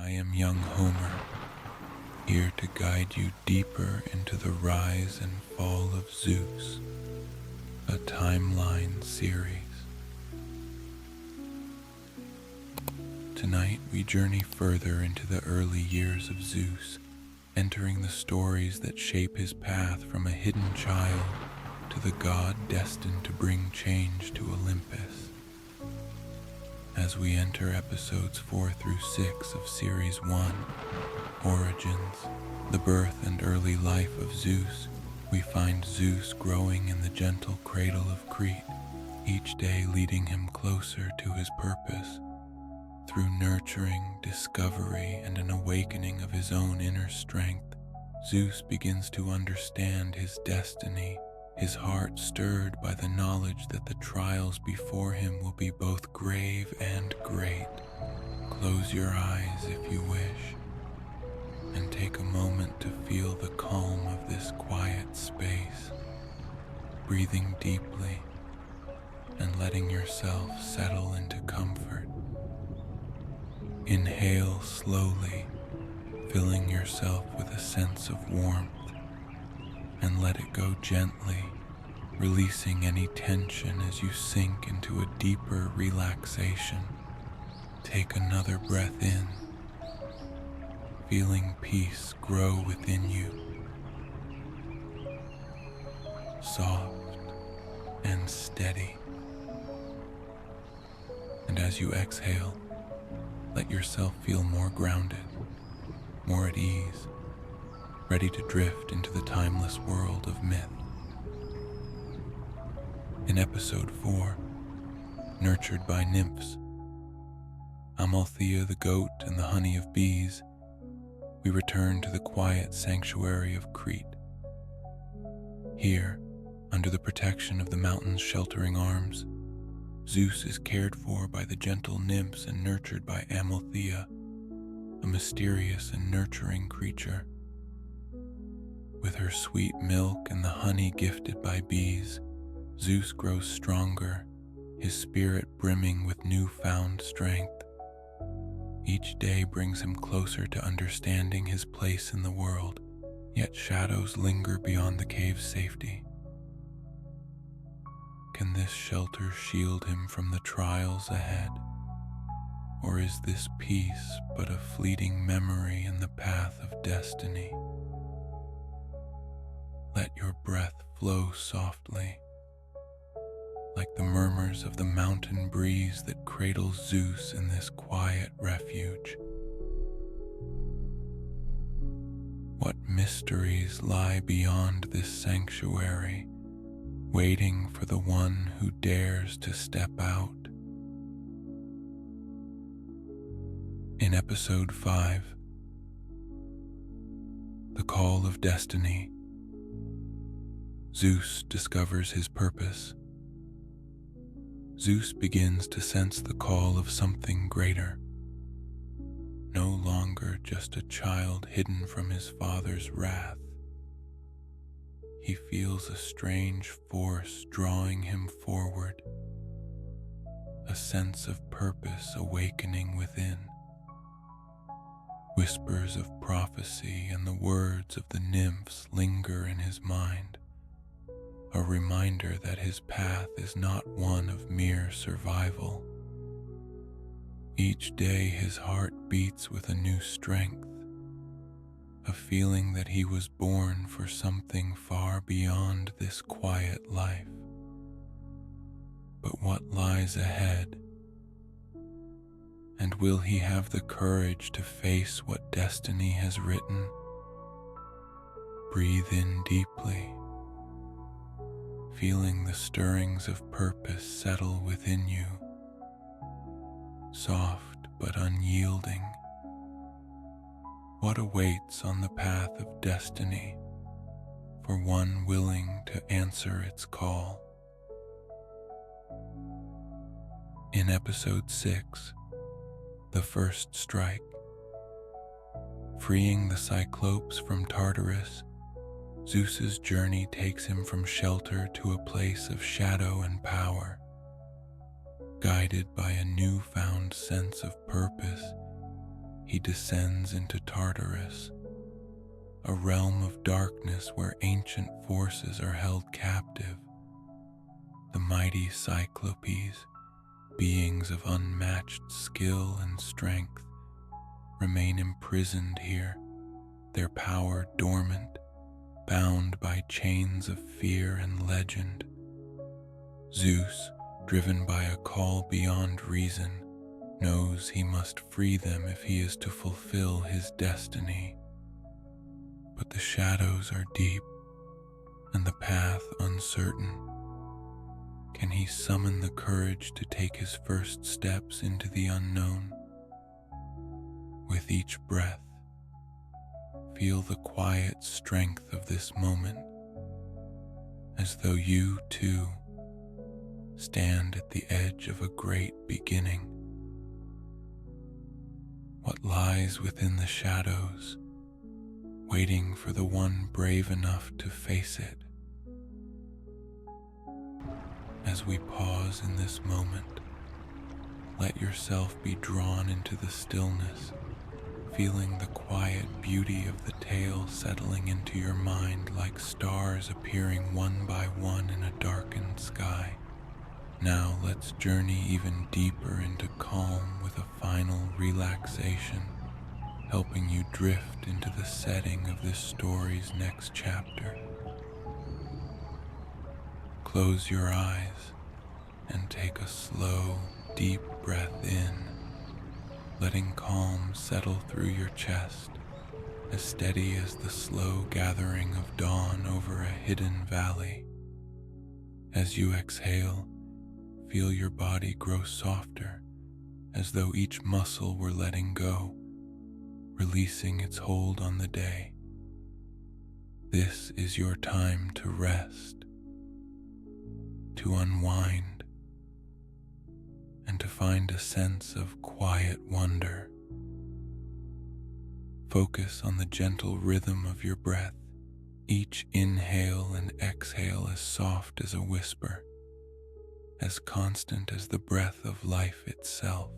I am young Homer, here to guide you deeper into the rise and fall of Zeus, a timeline series. Tonight we journey further into the early years of Zeus, entering the stories that shape his path from a hidden child to the god destined to bring change to Olympus. As we enter episodes 4 through 6 of Series 1, Origins, the birth and early life of Zeus, we find Zeus growing in the gentle cradle of Crete, each day leading him closer to his purpose. Through nurturing, discovery, and an awakening of his own inner strength, Zeus begins to understand his destiny, his heart stirred by the knowledge that the trials before him will be both grave and great. Close your eyes if you wish, and take a moment to feel the calm of this quiet space, breathing deeply and letting yourself settle into comfort. Inhale slowly, filling yourself with a sense of warmth, and let it go gently, releasing any tension as you sink into a deeper relaxation. Take another breath in, feeling peace grow within you, soft and steady. And as you exhale, let yourself feel more grounded, more at ease, ready to drift into the timeless world of myth. In episode 4, nurtured by Nymphs, Amalthea the goat and the honey of bees, we return to the quiet sanctuary of Crete. Here, under the protection of the mountain's sheltering arms, Zeus is cared for by the gentle nymphs and nurtured by Amalthea, a mysterious and nurturing creature. With her sweet milk and the honey gifted by bees, Zeus grows stronger, his spirit brimming with newfound strength. Each day brings him closer to understanding his place in the world, yet shadows linger beyond the cave's safety. Can this shelter shield him from the trials ahead? Or is this peace but a fleeting memory in the path of destiny? Let your breath flow softly, like the murmurs of the mountain breeze that cradles Zeus in this quiet refuge. What mysteries lie beyond this sanctuary, waiting for the one who dares to step out? In episode 5, The Call of Destiny, Zeus discovers his purpose. Zeus begins to sense the call of something greater, no longer just a child hidden from his father's wrath. He feels a strange force drawing him forward, a sense of purpose awakening within. Whispers of prophecy and the words of the nymphs linger in his mind, a reminder that his path is not one of mere survival. Each day his heart beats with a new strength, a feeling that he was born for something far beyond this quiet life. But what lies ahead? And will he have the courage to face what destiny has written? Breathe in deeply, feeling the stirrings of purpose settle within you, soft but unyielding. What awaits on the path of destiny for one willing to answer its call? In episode 6, The First Strike, freeing the Cyclopes from Tartarus, Zeus's journey takes him from shelter to a place of shadow and power. Guided by a newfound sense of purpose, he descends into Tartarus, a realm of darkness where ancient forces are held captive. The mighty Cyclopes, beings of unmatched skill and strength, remain imprisoned here, their power dormant, bound by chains of fear and legend. Zeus, driven by a call beyond reason, knows he must free them if he is to fulfill his destiny. But the shadows are deep and the path uncertain. Can he summon the courage to take his first steps into the unknown? With each breath, feel the quiet strength of this moment, as though you, too, stand at the edge of a great beginning. What lies within the shadows, waiting for the one brave enough to face it? As we pause in this moment, let yourself be drawn into the stillness, feeling the quiet beauty of the tale settling into your mind like stars appearing one by one in a darkened sky. Now let's journey even deeper into calm with a final relaxation, helping you drift into the setting of this story's next chapter. Close your eyes and take a slow, deep breath in, letting calm settle through your chest, as steady as the slow gathering of dawn over a hidden valley. As you exhale, feel your body grow softer, as though each muscle were letting go, releasing its hold on the day. This is your time to rest, to unwind, and to find a sense of quiet wonder. Focus on the gentle rhythm of your breath, each inhale and exhale as soft as a whisper, as constant as the breath of life itself.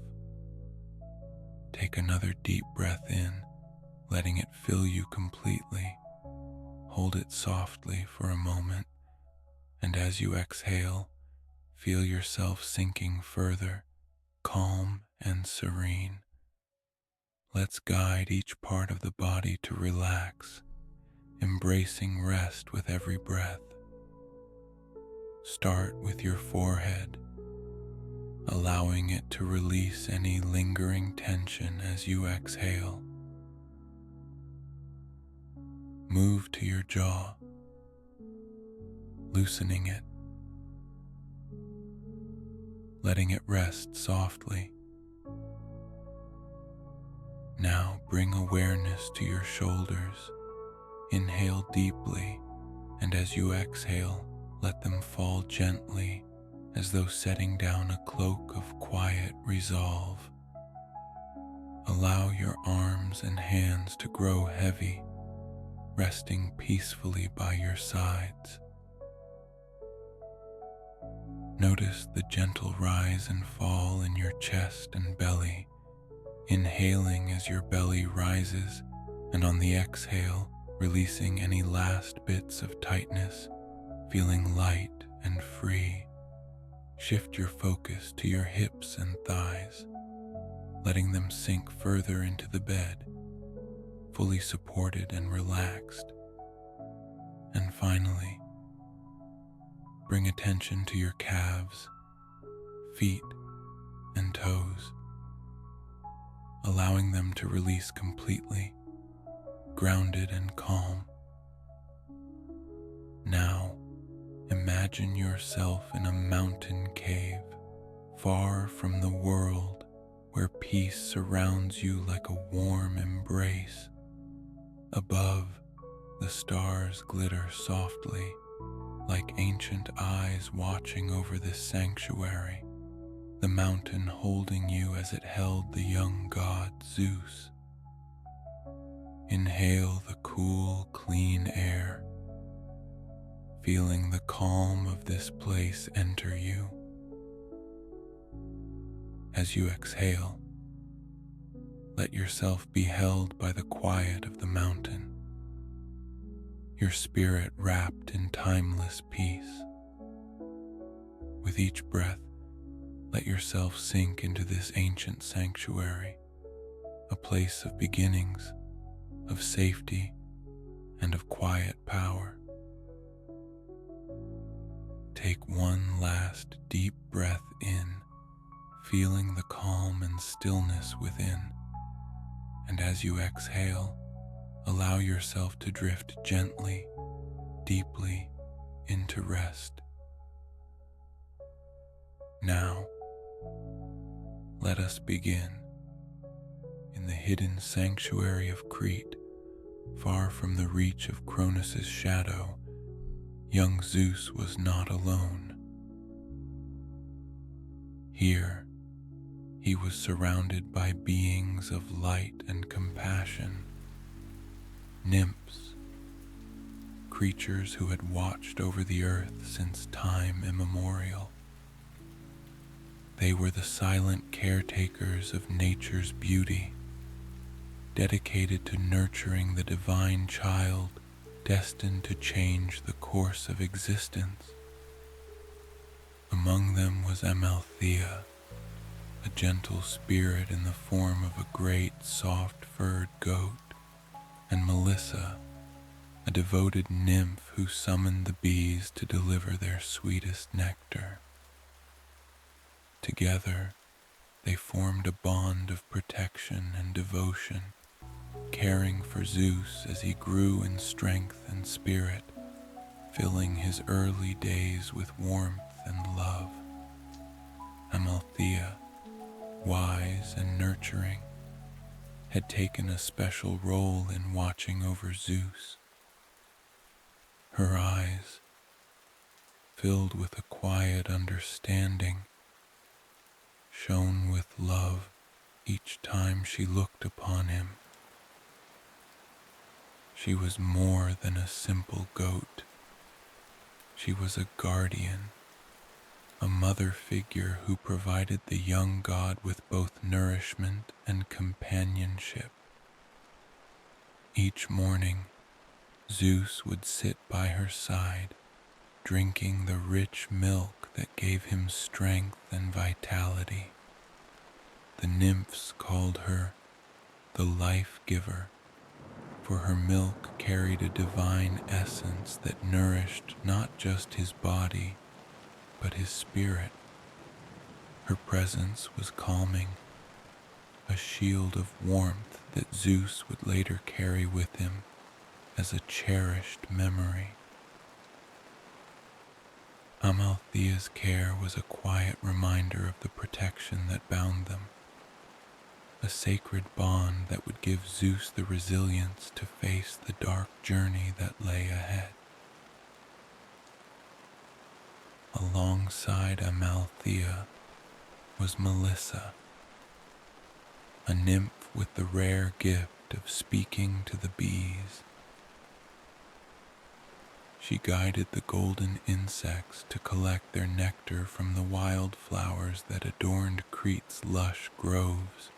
Take another deep breath in, letting it fill you completely. Hold it softly for a moment, and as you exhale, feel yourself sinking further, calm and serene. Let's guide each part of the body to relax, embracing rest with every breath. Start with your forehead, allowing it to release any lingering tension as you exhale. Move to your jaw, loosening it, letting it rest softly. Now bring awareness to your shoulders. Inhale deeply, and as you exhale, let them fall gently, as though setting down a cloak of quiet resolve. Allow your arms and hands to grow heavy, resting peacefully by your sides. Notice the gentle rise and fall in your chest and belly, inhaling as your belly rises, and on the exhale, releasing any last bits of tightness, feeling light and free. Shift your focus to your hips and thighs, letting them sink further into the bed, fully supported and relaxed. And finally, bring attention to your calves, feet, and toes, allowing them to release completely, grounded and calm. Now, imagine yourself in a mountain cave, far from the world, where peace surrounds you like a warm embrace. Above, the stars glitter softly, like ancient eyes watching over this sanctuary, the mountain holding you as it held the young god Zeus. Inhale the cool, clean air, feeling the calm of this place enter you. As you exhale, Let yourself be held by the quiet of the mountain, your spirit wrapped in timeless peace. With each breath, let yourself sink into this ancient sanctuary, a place of beginnings, of safety, and of quiet power. Take one last deep breath in, feeling the calm and stillness within, and as you exhale, allow yourself to drift gently, deeply into rest. Now, let us begin. In the hidden sanctuary of Crete, far from the reach of Cronus's shadow, young Zeus was not alone. Here, he was surrounded by beings of light and compassion, nymphs, creatures who had watched over the earth since time immemorial. They were the silent caretakers of nature's beauty, dedicated to nurturing the divine child destined to change the course of existence. Among them was Amalthea, a gentle spirit in the form of a great soft-furred goat, and Melissa, a devoted nymph who summoned the bees to deliver their sweetest nectar. Together, they formed a bond of protection and devotion, caring for Zeus as he grew in strength and spirit, filling his early days with warmth and love. Amalthea, wise and nurturing, had taken a special role in watching over Zeus. Her eyes, filled with a quiet understanding, shone with love each time she looked upon him. She was more than a simple goat. She was a guardian, a mother figure who provided the young god with both nourishment and companionship. Each morning, Zeus would sit by her side, drinking the rich milk that gave him strength and vitality. The nymphs called her the life giver, for her milk carried a divine essence that nourished not just his body, but his spirit. Her presence was calming, a shield of warmth that Zeus would later carry with him as a cherished memory. Amalthea's care was a quiet reminder of the protection that bound them, a sacred bond that would give Zeus the resilience to face the dark journey that lay ahead. Alongside Amalthea was Melissa, a nymph with the rare gift of speaking to the bees. She guided the golden insects to collect their nectar from the wild flowers that adorned Crete's lush groves,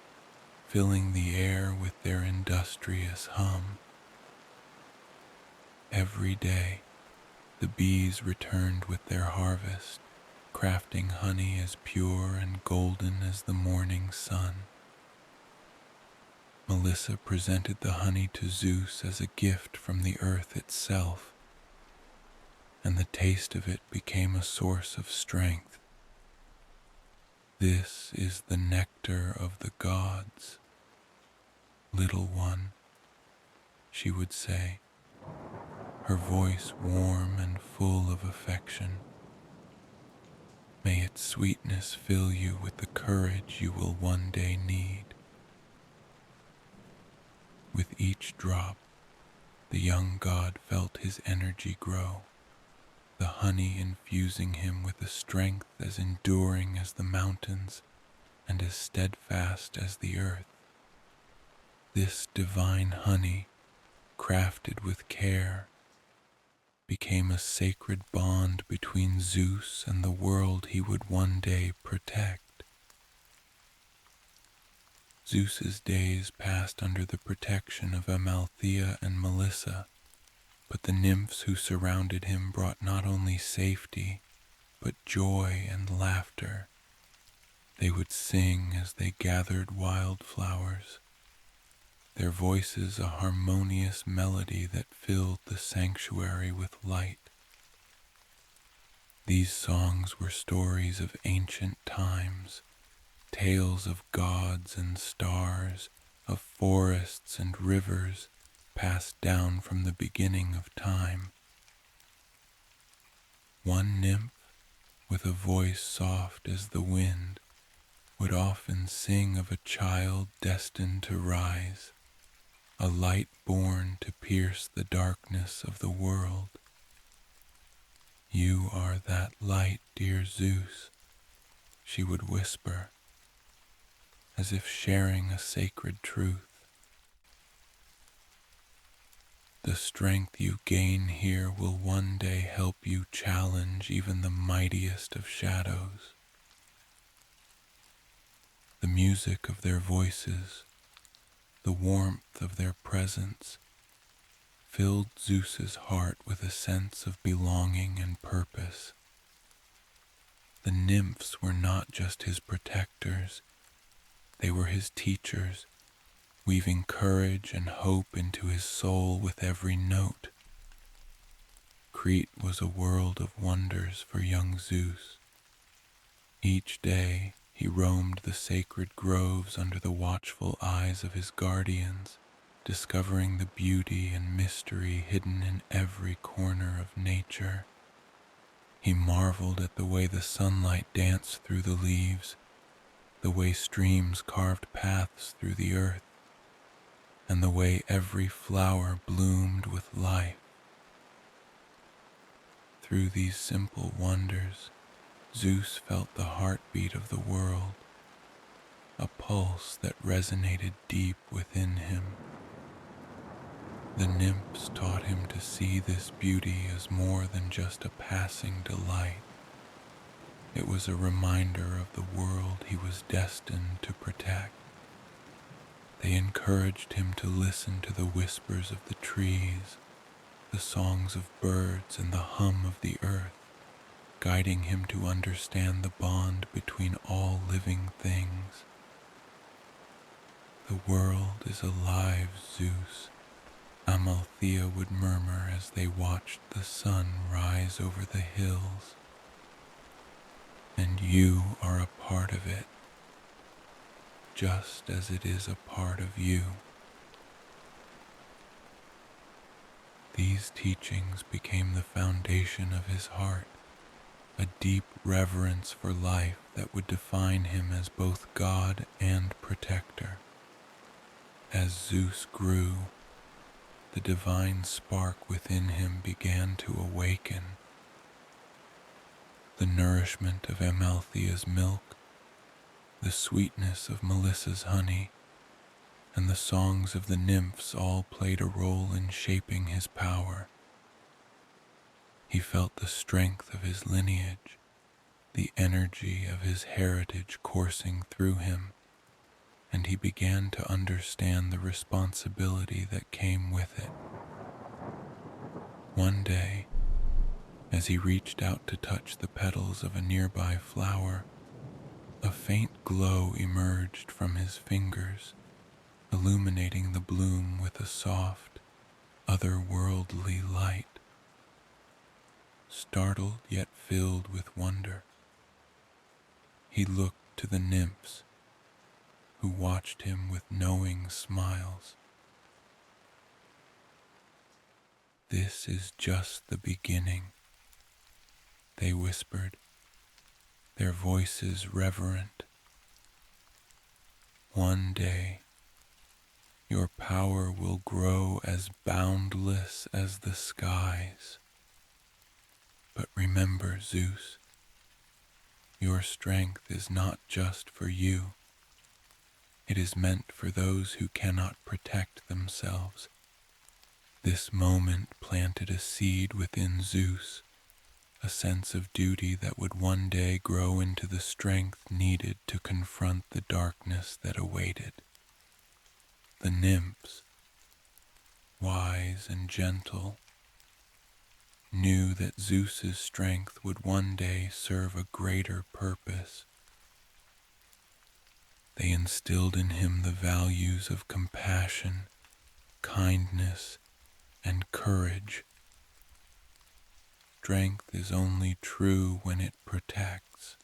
filling the air with their industrious hum. Every day, the bees returned with their harvest, crafting honey as pure and golden as the morning sun. Melissa presented the honey to Zeus as a gift from the earth itself, and the taste of it became a source of strength. "This is the nectar of the gods, little one," she would say, her voice warm and full of affection. "May its sweetness fill you with the courage you will one day need." With each drop, the young god felt his energy grow, the honey infusing him with a strength as enduring as the mountains and as steadfast as the earth. This divine honey, crafted with care, became a sacred bond between Zeus and the world he would one day protect. Zeus's days passed under the protection of Amalthea and Melissa, but the nymphs who surrounded him brought not only safety, but joy and laughter. They would sing as they gathered wildflowers, their voices a harmonious melody that filled the sanctuary with light. These songs were stories of ancient times, tales of gods and stars, of forests and rivers passed down from the beginning of time. One nymph, with a voice soft as the wind, would often sing of a child destined to rise, a light born to pierce the darkness of the world. "You are that light, dear Zeus," she would whisper, as if sharing a sacred truth. "The strength you gain here will one day help you challenge even the mightiest of shadows." The music of their voices, the warmth of their presence, filled Zeus's heart with a sense of belonging and purpose. The nymphs were not just his protectors, they were his teachers, weaving courage and hope into his soul with every note. Crete was a world of wonders for young Zeus. Each day he roamed the sacred groves under the watchful eyes of his guardians, discovering the beauty and mystery hidden in every corner of nature. He marveled at the way the sunlight danced through the leaves, the way streams carved paths through the earth, and the way every flower bloomed with life. Through these simple wonders, Zeus felt the heartbeat of the world, a pulse that resonated deep within him. The nymphs taught him to see this beauty as more than just a passing delight. It was a reminder of the world he was destined to protect. They encouraged him to listen to the whispers of the trees, the songs of birds, and the hum of the earth, guiding him to understand the bond between all living things. "The world is alive, Zeus," Amalthea would murmur as they watched the sun rise over the hills. "And you are a part of it, just as it is a part of you." These teachings became the foundation of his heart, a deep reverence for life that would define him as both God and protector. As Zeus grew, the divine spark within him began to awaken. The nourishment of Amalthea's milk, the sweetness of Melissa's honey, and the songs of the nymphs all played a role in shaping his power. He felt the strength of his lineage, the energy of his heritage coursing through him, and he began to understand the responsibility that came with it. One day, as he reached out to touch the petals of a nearby flower, a faint glow emerged from his fingers, illuminating the bloom with a soft, otherworldly light. Startled yet filled with wonder, he looked to the nymphs, who watched him with knowing smiles. "This is just the beginning," they whispered, their voices reverent. "One day, your power will grow as boundless as the skies. But remember, Zeus, your strength is not just for you. It is meant for those who cannot protect themselves." This moment planted a seed within Zeus, a sense of duty that would one day grow into the strength needed to confront the darkness that awaited. the Nymphs, wise and gentle, knew that Zeus's strength would one day serve a greater purpose. They instilled in him the values of compassion, kindness, and courage. Strength is only true when it protects,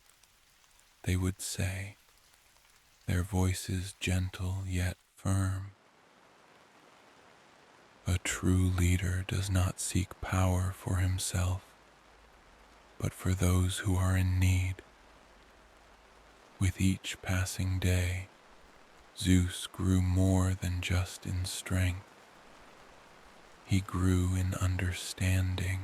they would say, their voices gentle yet firm. A true leader does not seek power for himself, but for those who are in need. With each passing day, Zeus grew more than just in strength. He grew in understanding.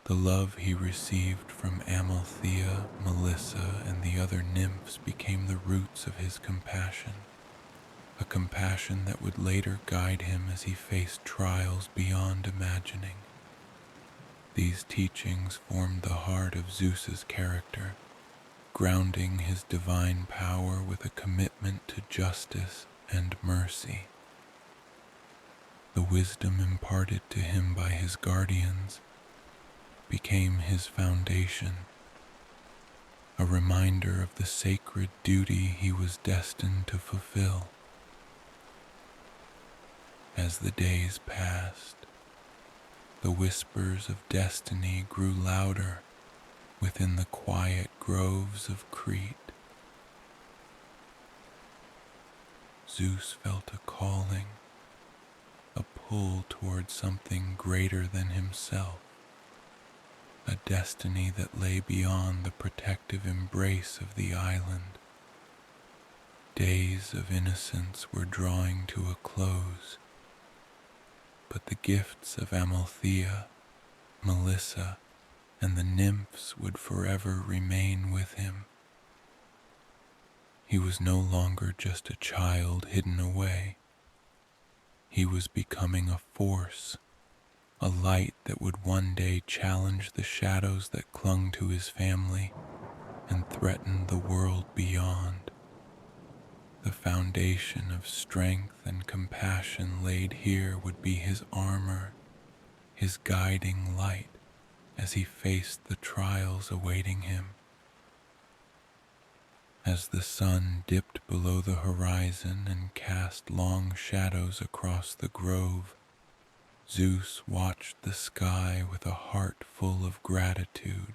The love he received from Amalthea, Melissa, and the other nymphs became the roots of his compassion, a compassion that would later guide him as he faced trials beyond imagining. These teachings formed the heart of Zeus's character, grounding his divine power with a commitment to justice and mercy. The wisdom imparted to him by his guardians became his foundation, a reminder of the sacred duty he was destined to fulfill. As the days passed, the whispers of destiny grew louder within the quiet groves of Crete. Zeus felt a calling, a pull towards something greater than himself, a destiny that lay beyond the protective embrace of the island. Days of innocence were drawing to a close, but the gifts of Amalthea, Melissa, and the nymphs would forever remain with him. He was no longer just a child hidden away. He was becoming a force, a light that would one day challenge the shadows that clung to his family and threaten the world beyond. The foundation of strength and compassion laid here would be his armor, his guiding light as he faced the trials awaiting him. As the sun dipped below the horizon and cast long shadows across the grove, Zeus watched the sky with a heart full of gratitude.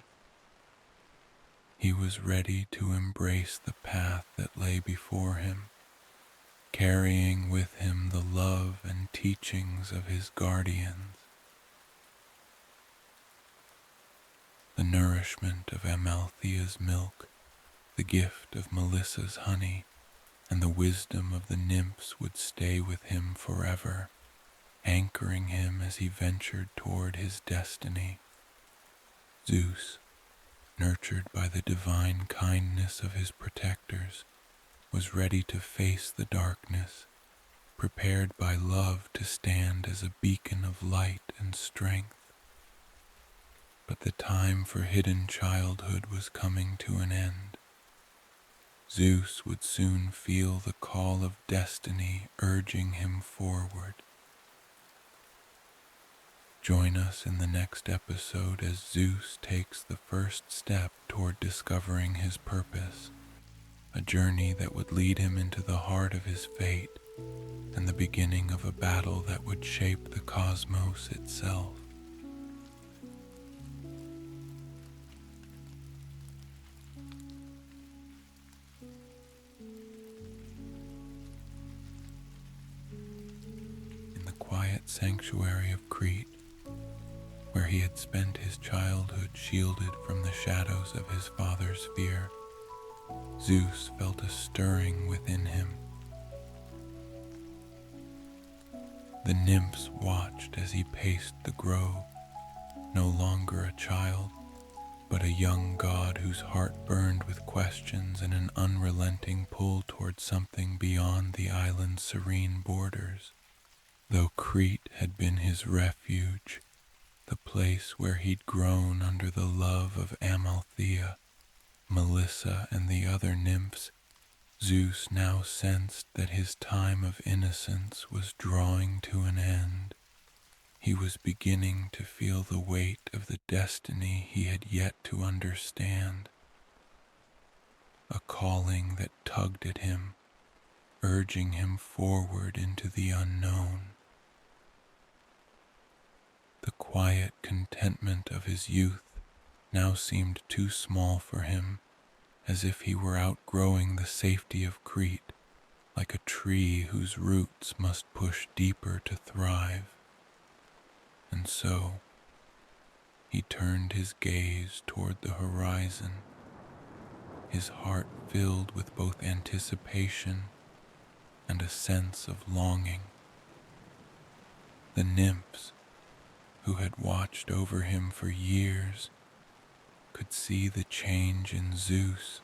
He was ready to embrace the path that lay before him, carrying with him the love and teachings of his guardians. The nourishment of Amalthea's milk, the gift of Melissa's honey, and the wisdom of the nymphs would stay with him forever, anchoring him as he ventured toward his destiny. Zeus, nurtured by the divine kindness of his protectors, was ready to face the darkness, prepared by love to stand as a beacon of light and strength. But the time for hidden childhood was coming to an end. Zeus would soon feel the call of destiny urging him forward. Join us in the next episode as Zeus takes the first step toward discovering his purpose, a journey that would lead him into the heart of his fate and the beginning of a battle that would shape the cosmos itself. In the quiet sanctuary of Crete, where he had spent his childhood shielded from the shadows of his father's fear, Zeus felt a stirring within him. The nymphs watched as he paced the grove, no longer a child, but a young god whose heart burned with questions and an unrelenting pull towards something beyond the island's serene borders. Though Crete had been his refuge, the place where he'd grown under the love of Amalthea, Melissa, and the other nymphs, Zeus now sensed that his time of innocence was drawing to an end. He was beginning to feel the weight of the destiny he had yet to understand, a calling that tugged at him, urging him forward into the unknown. The quiet contentment of his youth now seemed too small for him, as if he were outgrowing the safety of Crete, like a tree whose roots must push deeper to thrive. And so, he turned his gaze toward the horizon, his heart filled with both anticipation and a sense of longing. The nymphs, who had watched over him for years, could see the change in Zeus.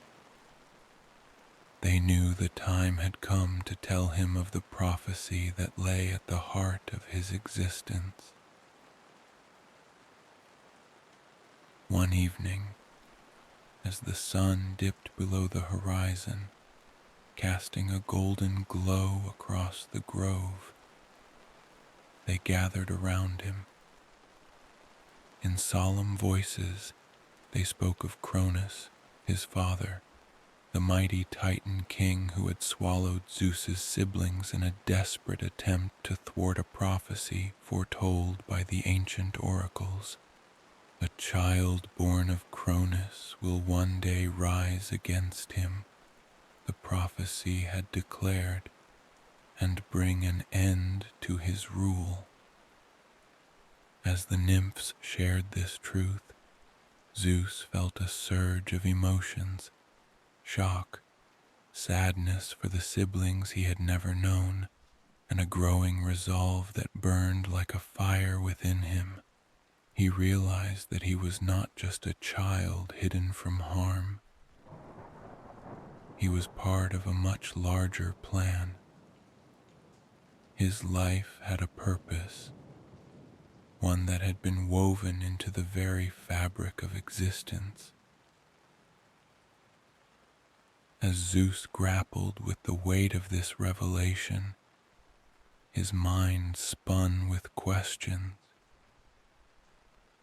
They knew the time had come to tell him of the prophecy that lay at the heart of his existence. One evening, as the sun dipped below the horizon, casting a golden glow across the grove, they gathered around him. In solemn voices, they spoke of Cronus, his father, the mighty Titan king who had swallowed Zeus's siblings in a desperate attempt to thwart a prophecy foretold by the ancient oracles. A child born of Cronus will one day rise against him, the prophecy had declared, and bring an end to his rule. As the nymphs shared this truth, Zeus felt a surge of emotions, shock, sadness for the siblings he had never known, and a growing resolve that burned like a fire within him. He realized that he was not just a child hidden from harm. He was part of a much larger plan. His life had a purpose, one that had been woven into the very fabric of existence. As Zeus grappled with the weight of this revelation, his mind spun with questions.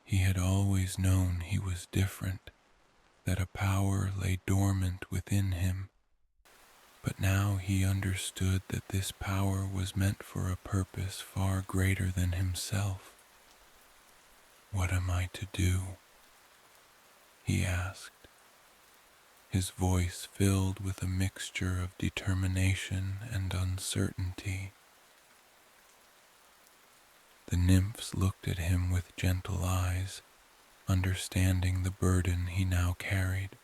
He had always known he was different, that a power lay dormant within him, but now he understood that this power was meant for a purpose far greater than himself. "What am I to do?" he asked, his voice filled with a mixture of determination and uncertainty. The nymphs looked at him with gentle eyes, understanding the burden he now carried.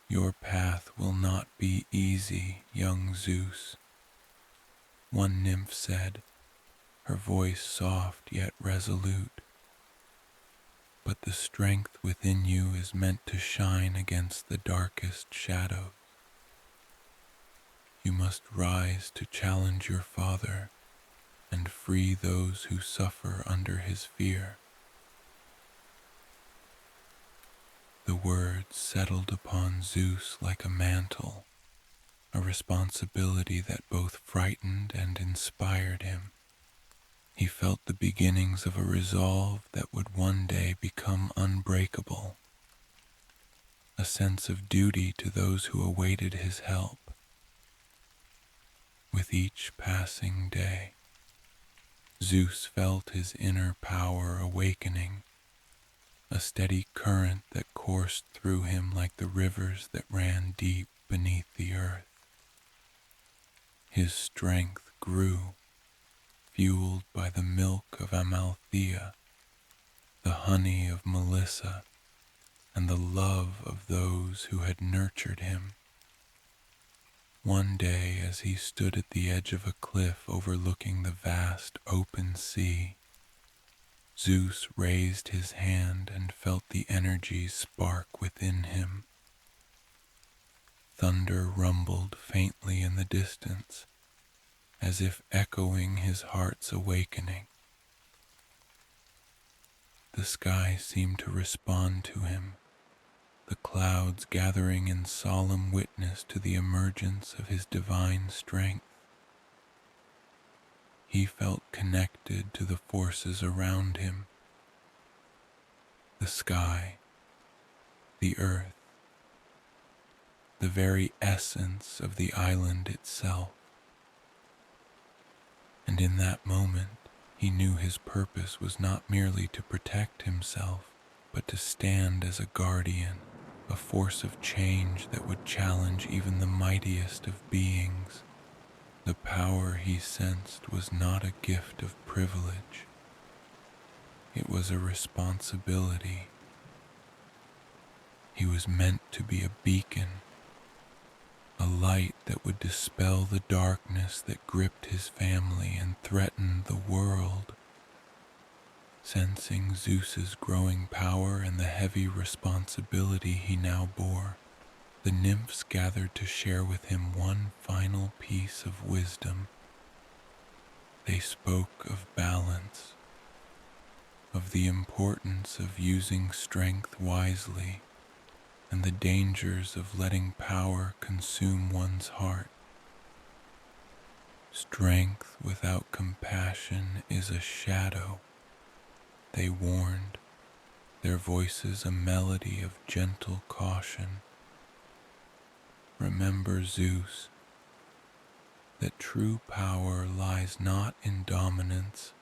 "Your path will not be easy, young Zeus," one nymph said, her voice soft yet resolute. "But the strength within you is meant to shine against the darkest shadows. You must rise to challenge your father and free those who suffer under his fear." The words settled upon Zeus like a mantle, a responsibility that both frightened and inspired him. He felt the beginnings of a resolve that would one day become unbreakable, a sense of duty to those who awaited his help. With each passing day, Zeus felt his inner power awakening, a steady current that coursed through him like the rivers that ran deep beneath the earth. His strength grew, fueled by the milk of Amalthea, the honey of Melissa, and the love of those who had nurtured him. One day, as he stood at the edge of a cliff overlooking the vast open sea, Zeus raised his hand and felt the energy spark within him. Thunder rumbled faintly in the distance, as if echoing his heart's awakening. The sky seemed to respond to him, the clouds gathering in solemn witness to the emergence of his divine strength. He felt connected to the forces around him, the sky, the earth, the very essence of the island itself. And in that moment, he knew his purpose was not merely to protect himself, but to stand as a guardian, a force of change that would challenge even the mightiest of beings. The power he sensed was not a gift of privilege. It was a responsibility. He was meant to be a beacon, a light that would dispel the darkness that gripped his family and threatened the world. Sensing Zeus's growing power and the heavy responsibility he now bore, the nymphs gathered to share with him one final piece of wisdom. They spoke of balance, of the importance of using strength wisely, and the dangers of letting power consume one's heart. Strength without compassion is a shadow, they warned, their voices a melody of gentle caution. Remember, Zeus, that true power lies not in dominance,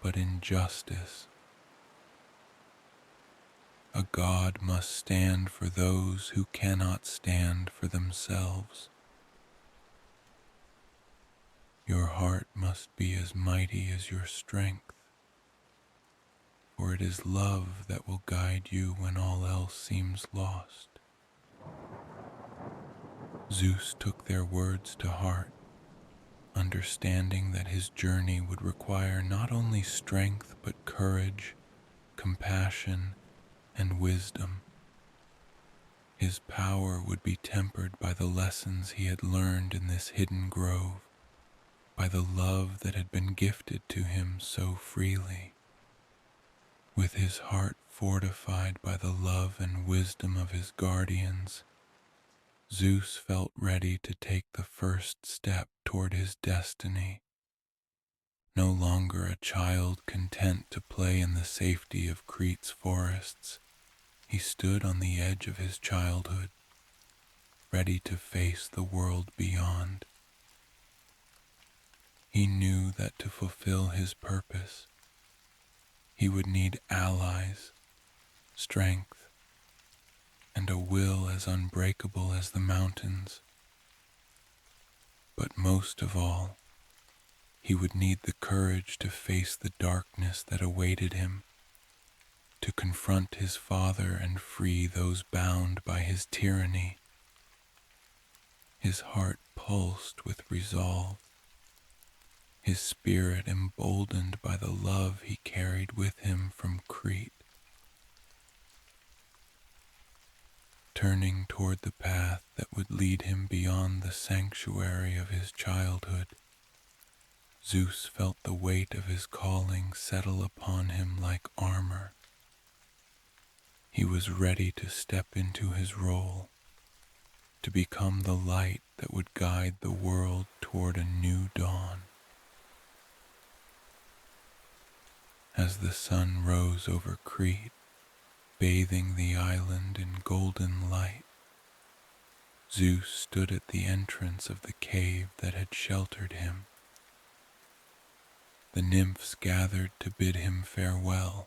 but in justice. A god must stand for those who cannot stand for themselves. Your heart must be as mighty as your strength, for it is love that will guide you when all else seems lost. Zeus took their words to heart, understanding that his journey would require not only strength but courage, compassion, and wisdom. His power would be tempered by the lessons he had learned in this hidden grove, by the love that had been gifted to him so freely. With his heart fortified by the love and wisdom of his guardians, Zeus felt ready to take the first step toward his destiny. No longer a child content to play in the safety of Crete's forests, he stood on the edge of his childhood, ready to face the world beyond. He knew that to fulfill his purpose, he would need allies, strength, and a will as unbreakable as the mountains. But most of all, he would need the courage to face the darkness that awaited him, to confront his father and free those bound by his tyranny. His heart pulsed with resolve, his spirit emboldened by the love he carried with him from Crete. Turning toward the path that would lead him beyond the sanctuary of his childhood, Zeus felt the weight of his calling settle upon him like armor. He was ready to step into his role, to become the light that would guide the world toward a new dawn. As the sun rose over Crete, bathing the island in golden light, Zeus stood at the entrance of the cave that had sheltered him. The nymphs gathered to bid him farewell,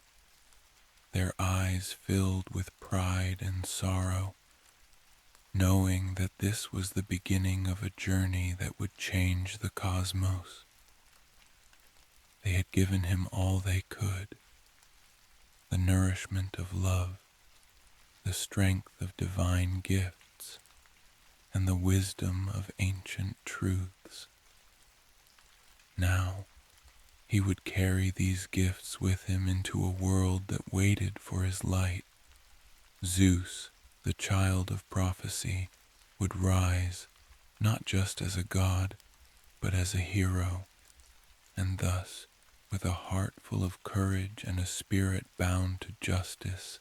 their eyes filled with pride and sorrow, knowing that this was the beginning of a journey that would change the cosmos. They had given him all they could, the nourishment of love, the strength of divine gifts, and the wisdom of ancient truths. Now, he would carry these gifts with him into a world that waited for his light. Zeus, the child of prophecy, would rise, not just as a god, but as a hero, and thus, with a heart full of courage and a spirit bound to justice,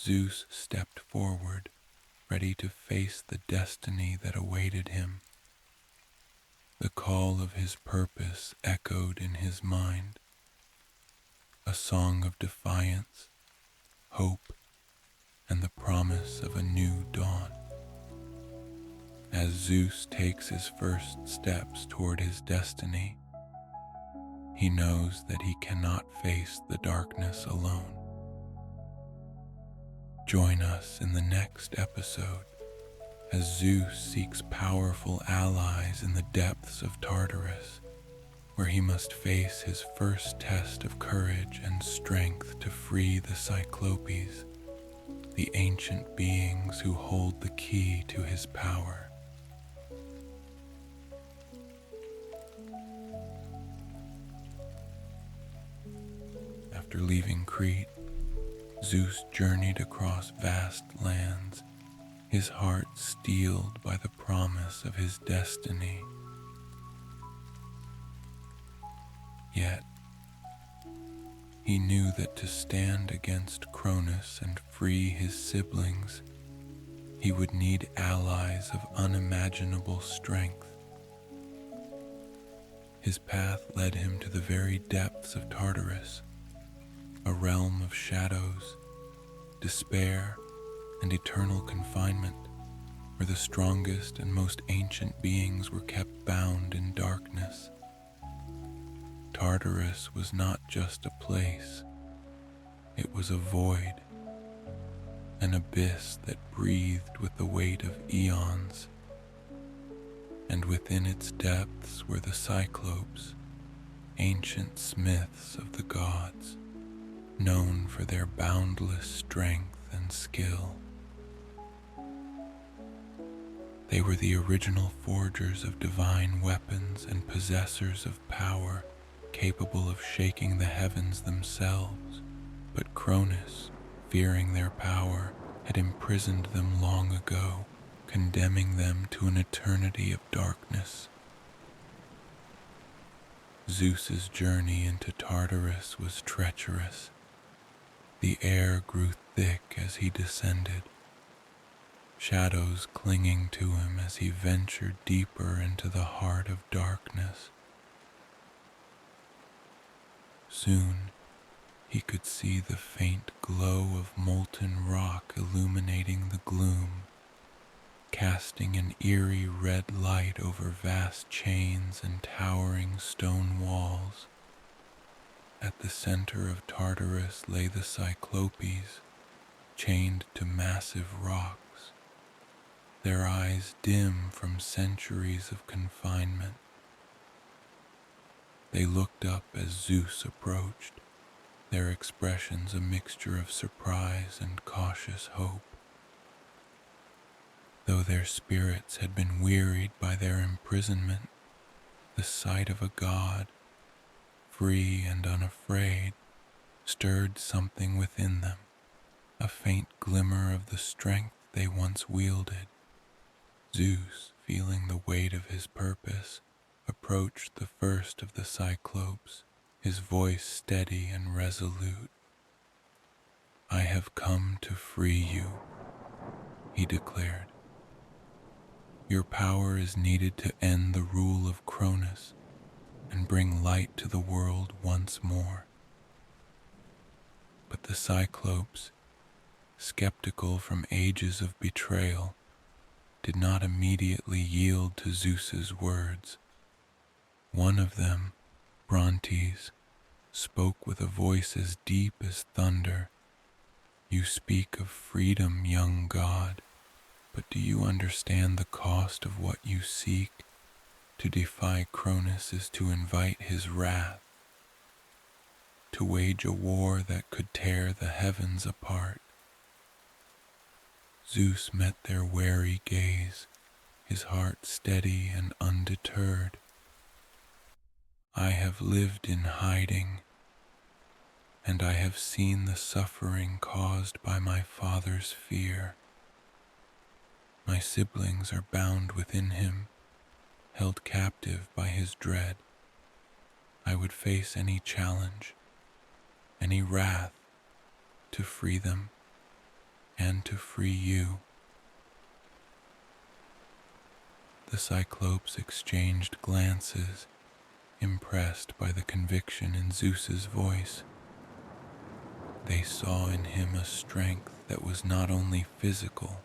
Zeus stepped forward, ready to face the destiny that awaited him. The call of his purpose echoed in his mind, a song of defiance, hope, and the promise of a new dawn. As Zeus takes his first steps toward his destiny, he knows that he cannot face the darkness alone. Join us in the next episode as Zeus seeks powerful allies in the depths of Tartarus, where he must face his first test of courage and strength to free the Cyclopes, the ancient beings who hold the key to his power. After leaving Crete, Zeus journeyed across vast lands, his heart steeled by the promise of his destiny. Yet, he knew that to stand against Cronus and free his siblings, he would need allies of unimaginable strength. His path led him to the very depths of Tartarus, a realm of shadows, despair, and eternal confinement, where the strongest and most ancient beings were kept bound in darkness. Tartarus was not just a place, it was a void, an abyss that breathed with the weight of eons, and within its depths were the Cyclopes, ancient smiths of the gods, known for their boundless strength and skill. They were the original forgers of divine weapons and possessors of power capable of shaking the heavens themselves, but Cronus, fearing their power, had imprisoned them long ago, condemning them to an eternity of darkness. Zeus's journey into Tartarus was treacherous. The air grew thick as he descended, shadows clinging to him as he ventured deeper into the heart of darkness. Soon, he could see the faint glow of molten rock illuminating the gloom, casting an eerie red light over vast chains and towering stone walls. At the center of Tartarus lay the Cyclopes, chained to massive rocks, their eyes dim from centuries of confinement. They looked up as Zeus approached, their expressions a mixture of surprise and cautious hope. Though their spirits had been wearied by their imprisonment, the sight of a god, free and unafraid, stirred something within them, a faint glimmer of the strength they once wielded. Zeus, feeling the weight of his purpose, approached the first of the Cyclopes, his voice steady and resolute. "I have come to free you," he declared. "Your power is needed to end the rule of Cronus and bring light to the world once more." But the Cyclopes, skeptical from ages of betrayal, did not immediately yield to Zeus's words. One of them, Brontes, spoke with a voice as deep as thunder. "You speak of freedom, young god, but do you understand the cost of what you seek? To defy Cronus is to invite his wrath, to wage a war that could tear the heavens apart." Zeus met their wary gaze, his heart steady and undeterred. "I have lived in hiding, and I have seen the suffering caused by my father's fear. My siblings are bound within him, held captive by his dread. I would face any challenge, any wrath, to free them. and to free you." The Cyclopes exchanged glances, impressed by the conviction in Zeus's voice. They saw in him a strength that was not only physical,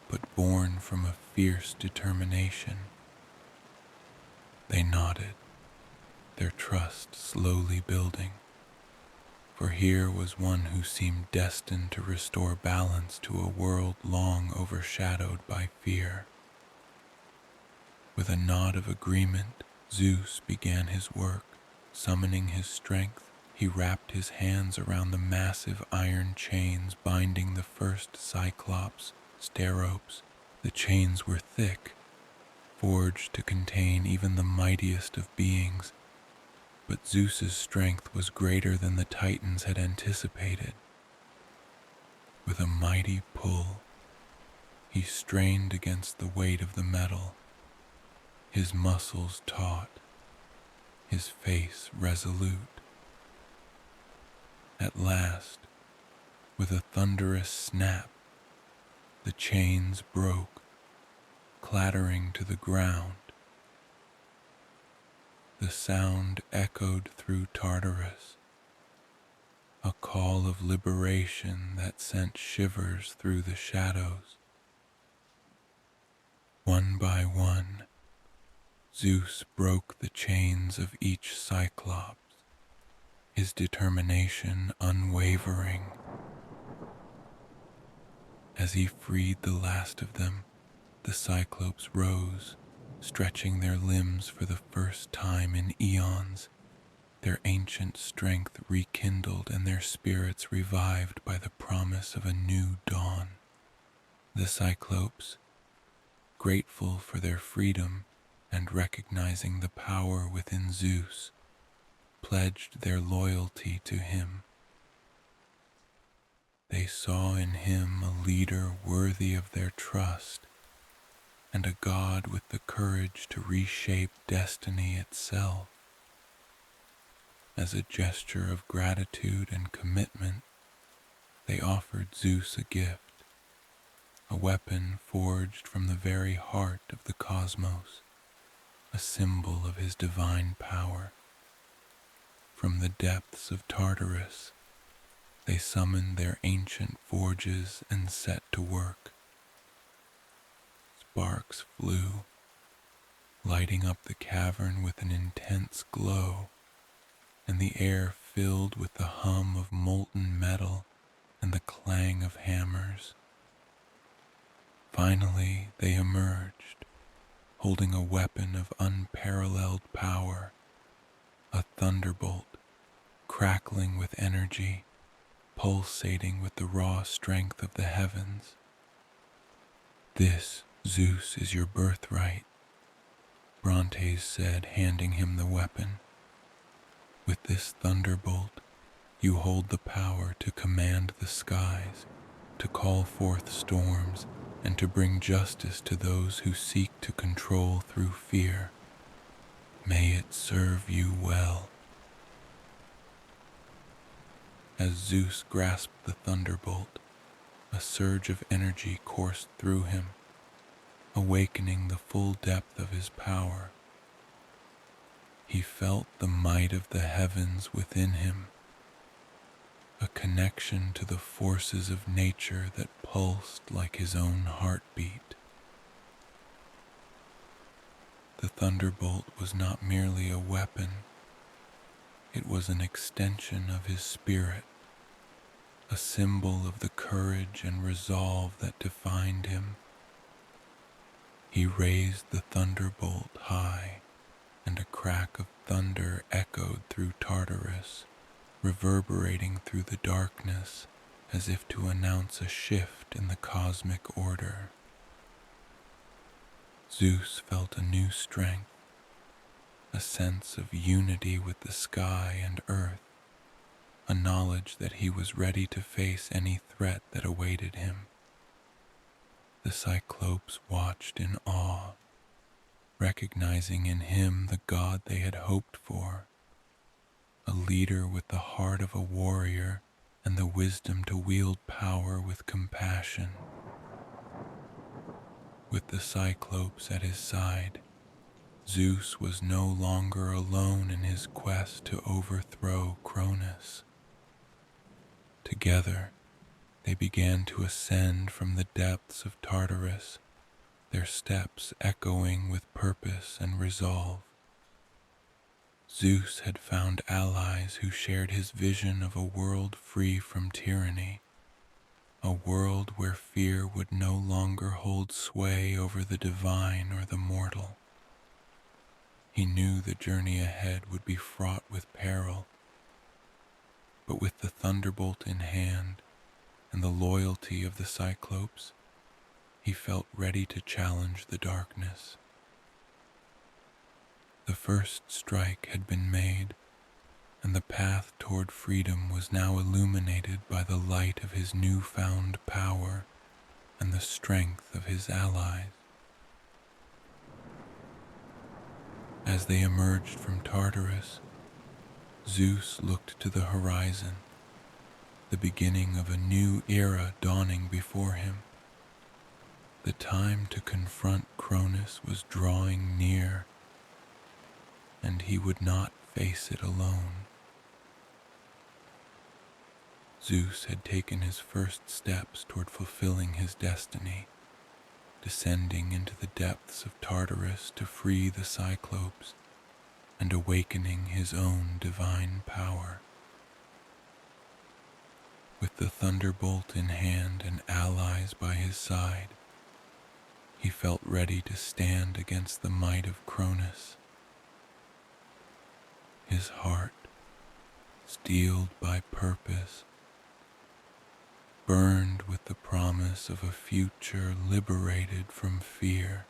but born from a fierce determination. They nodded, their trust slowly building, for here was one who seemed destined to restore balance to a world long overshadowed by fear. With a nod of agreement, Zeus began his work. Summoning his strength, he wrapped his hands around the massive iron chains binding the first Cyclops, Steropes. The chains were thick, forged to contain even the mightiest of beings, but Zeus's strength was greater than the Titans had anticipated. With a mighty pull, he strained against the weight of the metal, his muscles taut, his face resolute. At last, with a thunderous snap, the chains broke, clattering to the ground. The sound echoed through Tartarus, a call of liberation that sent shivers through the shadows. One by one, Zeus broke the chains of each Cyclops, his determination unwavering. As he freed the last of them, the Cyclopes rose, stretching their limbs for the first time in eons, their ancient strength rekindled and their spirits revived by the promise of a new dawn. The Cyclopes, grateful for their freedom and recognizing the power within Zeus, pledged their loyalty to him. They saw in him a leader worthy of their trust and a god with the courage to reshape destiny itself. As a gesture of gratitude and commitment, they offered Zeus a gift, a weapon forged from the very heart of the cosmos, a symbol of his divine power. From the depths of Tartarus, they summoned their ancient forges and set to work. Sparks flew, lighting up the cavern with an intense glow, and the air filled with the hum of molten metal and the clang of hammers. Finally, they emerged, holding a weapon of unparalleled power, a thunderbolt, crackling with energy, pulsating with the raw strength of the heavens. "This, Zeus, is your birthright," Brontes said, handing him the weapon. "With this thunderbolt, you hold the power to command the skies, to call forth storms, and to bring justice to those who seek to control through fear. May it serve you well." As Zeus grasped the thunderbolt, a surge of energy coursed through him, awakening the full depth of his power. He felt the might of the heavens within him, a connection to the forces of nature that pulsed like his own heartbeat. The thunderbolt was not merely a weapon, it was an extension of his spirit, a symbol of the courage and resolve that defined him. He raised the thunderbolt high, and a crack of thunder echoed through Tartarus, reverberating through the darkness as if to announce a shift in the cosmic order. Zeus felt a new strength, a sense of unity with the sky and earth, a knowledge that he was ready to face any threat that awaited him. The Cyclopes watched in awe, recognizing in him the god they had hoped for, a leader with the heart of a warrior and the wisdom to wield power with compassion. With the Cyclopes at his side, Zeus was no longer alone in his quest to overthrow Cronus. Together, they began to ascend from the depths of Tartarus, their steps echoing with purpose and resolve. Zeus had found allies who shared his vision of a world free from tyranny, a world where fear would no longer hold sway over the divine or the mortal. He knew the journey ahead would be fraught with peril, but with the thunderbolt in hand and the loyalty of the Cyclopes, he felt ready to challenge the darkness. The first strike had been made, and the path toward freedom was now illuminated by the light of his newfound power and the strength of his allies. As they emerged from Tartarus, Zeus looked to the horizon, the beginning of a new era dawning before him. The time to confront Cronus was drawing near, and he would not face it alone. Zeus had taken his first steps toward fulfilling his destiny, descending into the depths of Tartarus to free the Cyclopes and awakening his own divine power. With the thunderbolt in hand and allies by his side, he felt ready to stand against the might of Cronus. His heart, steeled by purpose, burned with the promise of a future liberated from fear.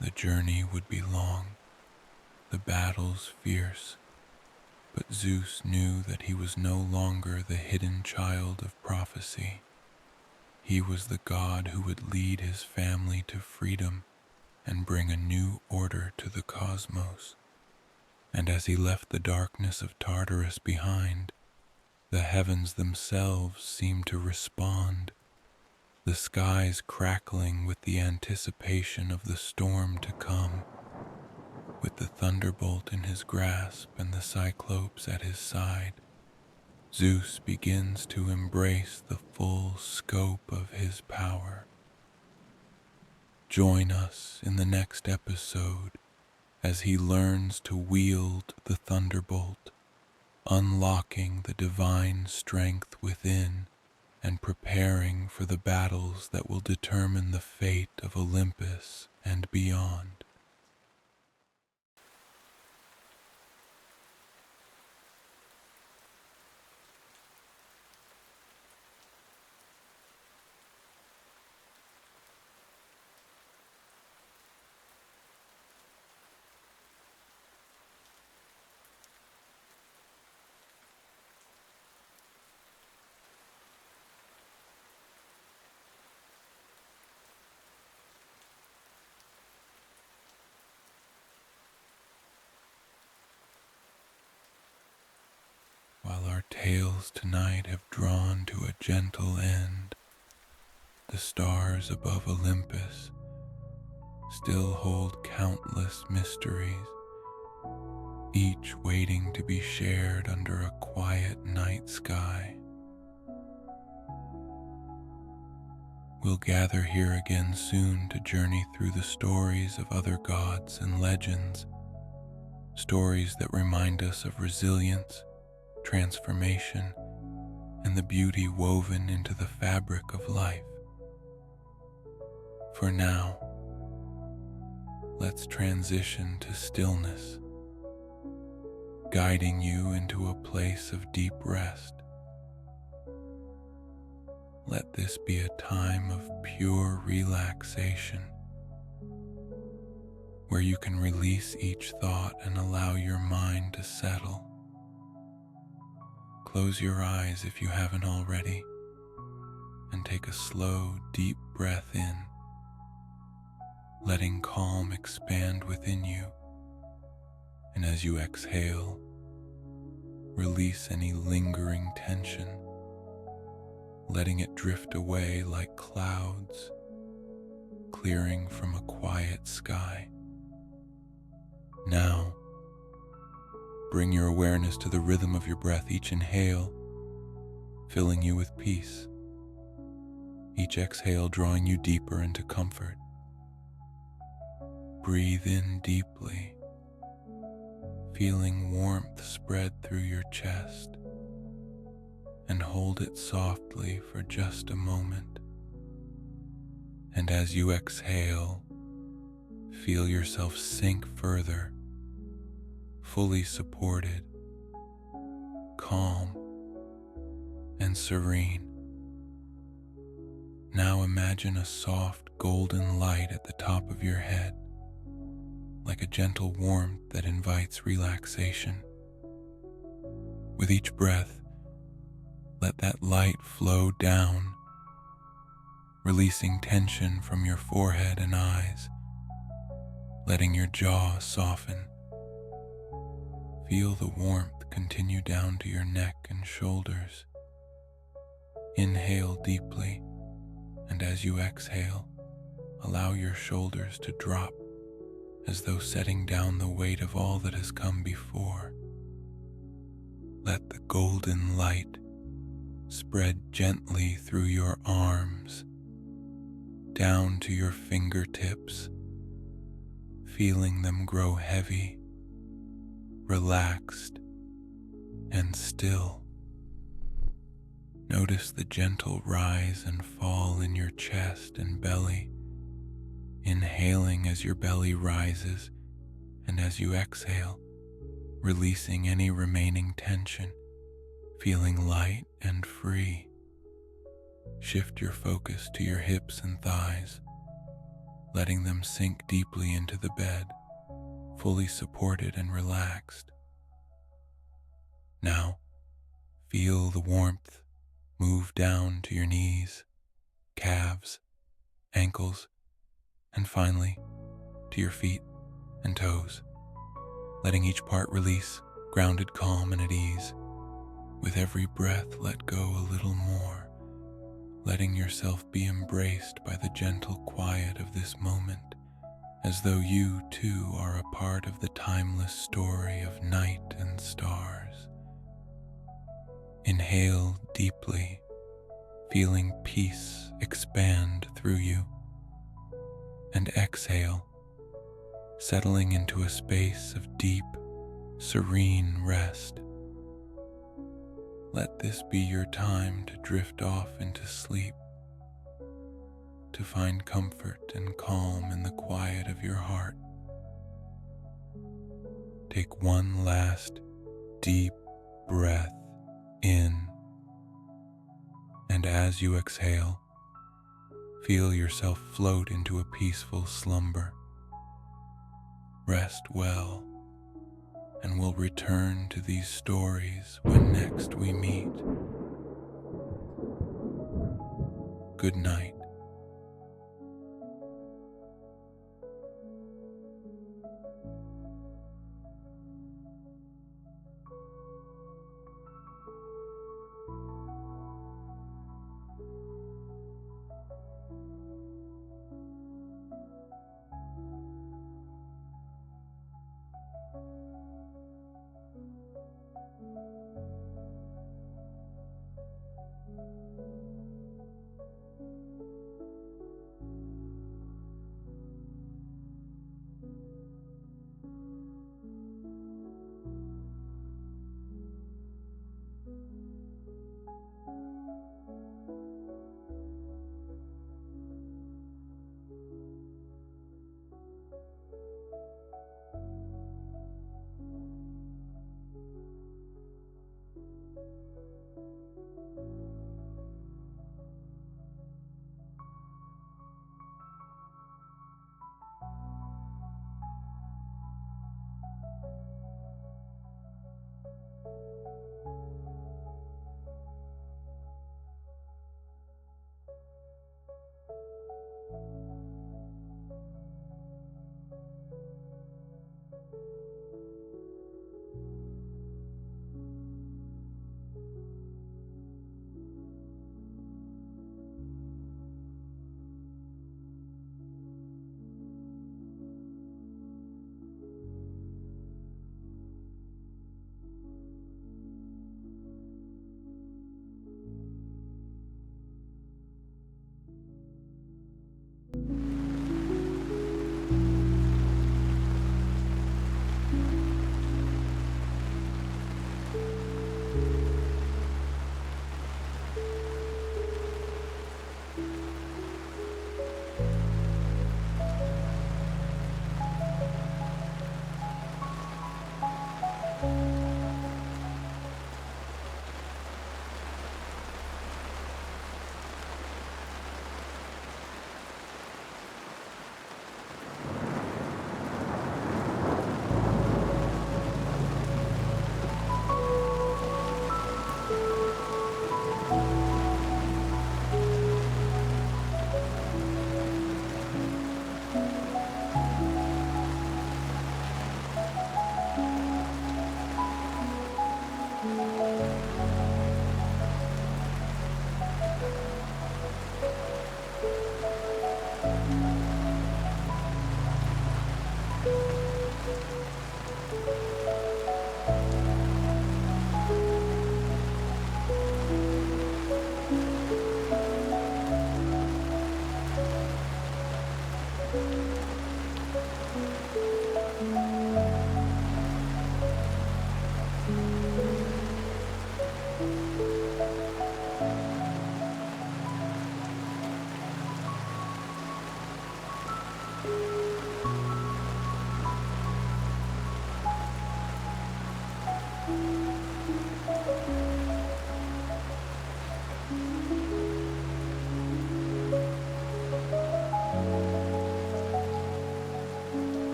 The journey would be long, the battles fierce, but Zeus knew that he was no longer the hidden child of prophecy. He was the god who would lead his family to freedom and bring a new order to the cosmos. And as he left the darkness of Tartarus behind, the heavens themselves seemed to respond, the skies crackling with the anticipation of the storm to come. With the thunderbolt in his grasp and the Cyclopes at his side, Zeus begins to embrace the full scope of his power. Join us in the next episode as he learns to wield the thunderbolt, unlocking the divine strength within and preparing for the battles that will determine the fate of Olympus and beyond. While our tales tonight have drawn to a gentle end, the stars above Olympus still hold countless mysteries, each waiting to be shared under a quiet night sky. We'll gather here again soon to journey through the stories of other gods and legends, stories that remind us of resilience, transformation, and the beauty woven into the fabric of life. For now, let's transition to stillness, guiding you into a place of deep rest. Let this be a time of pure relaxation, where you can release each thought and allow your mind to settle. Close your eyes if you haven't already, and take a slow, deep breath in, letting calm expand within you. And as you exhale, Release any lingering tension, letting it drift away like clouds, clearing from a quiet sky. Now, bring your awareness to the rhythm of your breath. Each inhale filling you with peace, each exhale drawing you deeper into comfort. Breathe in deeply, feeling warmth spread through your chest, and hold it softly for just a moment. And as you exhale, feel yourself sink further, fully supported, calm, and serene. Now imagine a soft golden light at the top of your head, like a gentle warmth that invites relaxation. With each breath, let that light flow down, releasing tension from your forehead and eyes, letting your jaw soften. Feel the warmth continue down to your neck and shoulders. Inhale deeply, and as you exhale, allow your shoulders to drop as though setting down the weight of all that has come before. Let the golden light spread gently through your arms, down to your fingertips, feeling them grow heavy, relaxed, and still. Notice the gentle rise and fall in your chest and belly, inhaling as your belly rises, and as you exhale, releasing any remaining tension, feeling light and free. Shift your focus to your hips and thighs, letting them sink deeply into the bed, fully supported and relaxed. Now, feel the warmth move down to your knees, calves, ankles, and finally to your feet and toes, letting each part release, grounded, calm, and at ease. With every breath, let go a little more, letting yourself be embraced by the gentle quiet of this moment, as though you too are a part of the timeless story of night and stars. Inhale deeply, feeling peace expand through you, and exhale, settling into a space of deep, serene rest. Let this be your time to drift off into sleep, to find comfort and calm in the quiet of your heart. Take one last deep breath in, and as you exhale, feel yourself float into a peaceful slumber. Rest well, and we'll return to these stories when next we meet. Good night.